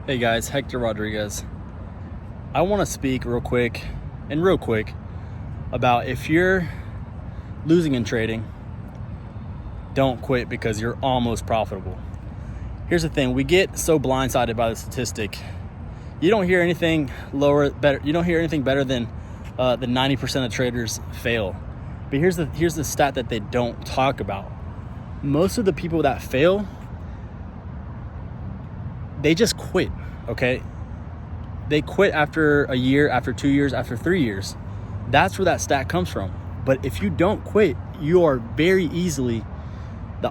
Hey guys, Hector Rodriguez. I want to speak real quick about if you're losing in trading, don't quit because you're almost profitable. Here's the thing, we get so blindsided by the statistic. You don't hear anything better than the 90% of traders fail. But here's the stat that they don't talk about. Most of the people that fail, they just quit, okay? They quit after a year, after 2 years, after 3 years. That's where that stat comes from. But if you don't quit, you are the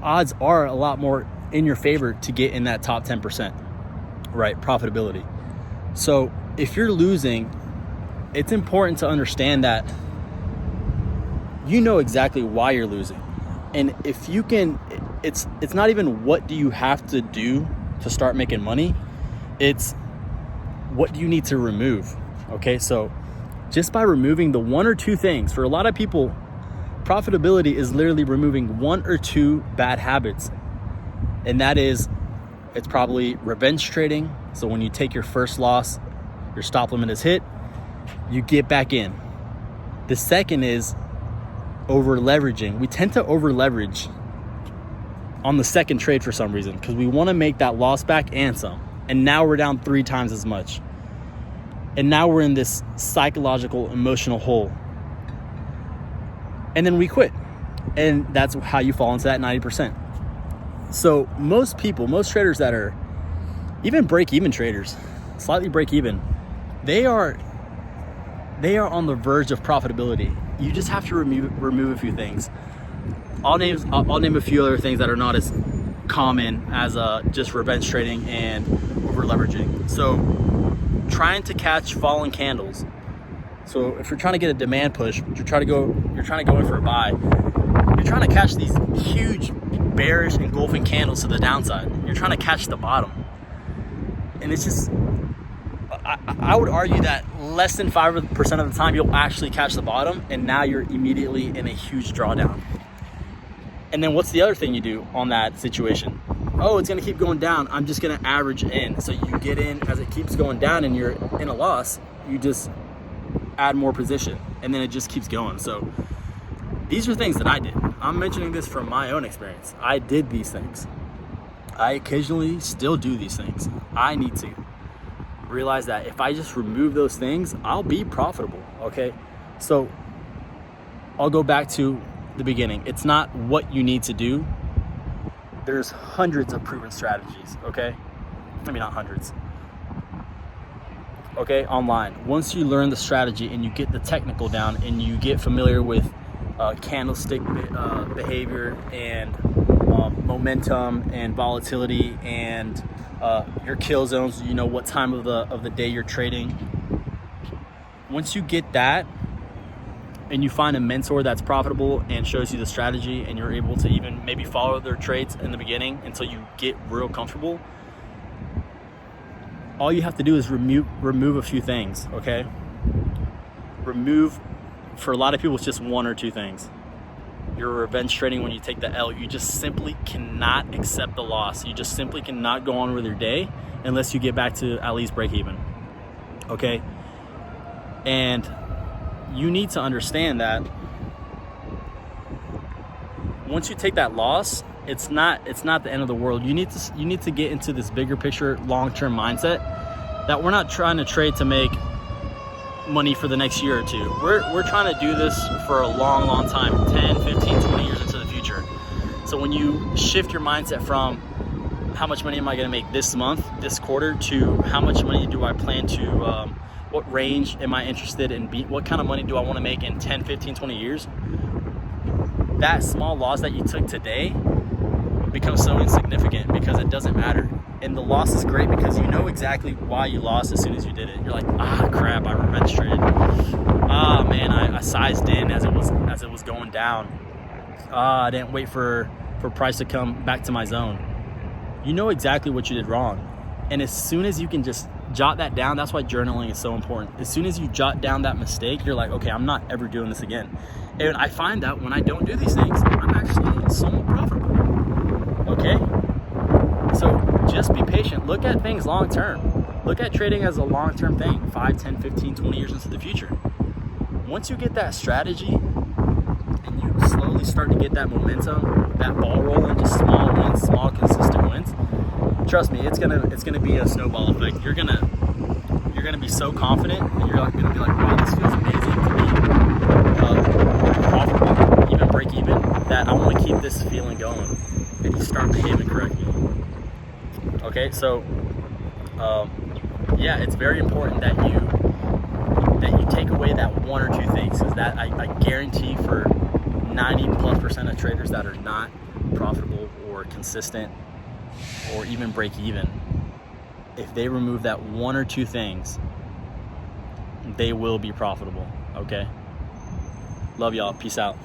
odds are a lot more in your favor to get in that top 10%, right? Profitability. So if you're losing, it's important to understand that you know exactly why you're losing. And if you can, it's not even what do you have to do to start making money, it's what do you need to remove. Okay, so just by removing the one or two things, for a lot of people, profitability is literally removing one or two bad habits. And that is, it's probably revenge trading. So when you take your first loss, your stop limit is hit, you get back in. The second is over leveraging. We tend to over leverage on the second trade for some reason because we want to make that loss back and some. And now we're down 3 times as much. And now we're in this psychological, emotional hole. And then we quit. And that's how you fall into that 90%. So most traders that are even break-even traders, slightly break-even, they are on the verge of profitability. You just have to remove a few things. I'll name a few other things that are not as common as just revenge trading and over leveraging. So trying to catch falling candles. So if you're trying to get a demand push, you're trying to go in for a buy, you're trying to catch these huge bearish engulfing candles to the downside. You're trying to catch the bottom. And it's just, I would argue that less than 5% of the time you'll actually catch the bottom, and now you're immediately in a huge drawdown. And then what's the other thing you do on that situation? Oh, it's gonna keep going down, I'm just gonna average in. So you get in as it keeps going down and you're in a loss, you just add more position and then it just keeps going. So these are things that I did. I'm mentioning this from my own experience. I did these things. I occasionally still do these things. I need to realize that if I just remove those things, I'll be profitable, okay? So I'll go back to the beginning. It's not what you need to do. There's hundreds of proven strategies, okay? Maybe not hundreds. Okay, online. Once you learn the strategy and you get the technical down and you get familiar with candlestick behavior and momentum and volatility and your kill zones, you know what time of the day you're trading. Once you get that and you find a mentor that's profitable and shows you the strategy and you're able to even maybe follow their trades in the beginning until you get real comfortable, all you have to do is remove a few things, okay? For a lot of people, it's just one or two things. You're revenge trading when you take the L. You just simply cannot accept the loss. You just simply cannot go on with your day unless you get back to at least break even, okay? And you need to understand that once you take that loss, it's not the end of the world. You need to get into this bigger picture, long-term mindset that we're not trying to trade to make money for the next year or two. We're trying to do this for a long time, 10, 15, 20 years into the future. So when you shift your mindset from how much money am I going to make this month, this quarter, to how much money do I plan to, what range am I interested in, what kind of money do I want to make in 10, 15, 20 years, that small loss that you took today becomes so insignificant because it doesn't matter. And the loss is great because you know exactly why you lost as soon as you did it. You're like, crap, I revenge traded. Man, I sized in as it was going down. I didn't wait for price to come back to my zone. You know exactly what you did wrong. And as soon as you can just jot that down, that's why journaling is so important. As soon as you jot down that mistake, you're like, okay, I'm not ever doing this again. And I find that when I don't do these things, I'm actually somewhat profitable. Okay? So just be patient. Look at things long term. Look at trading as a long-term thing, 5, 10, 15, 20 years into the future. Once you get that strategy and you slowly start to get that momentum, that ball rolling, just small wins, small consistent wins, trust me, it's gonna be a snowball effect. You're gonna be so confident, and you're gonna be like, wow, this feels amazing to be profitable, even break even, that I want to keep this feeling going. And you start behaving correctly. Okay, so yeah, it's very important that you take away that one or two things, because that I guarantee for 90+% of traders that are not profitable or consistent or even break even, if they remove that one or two things, they will be profitable. Okay, love y'all, peace out.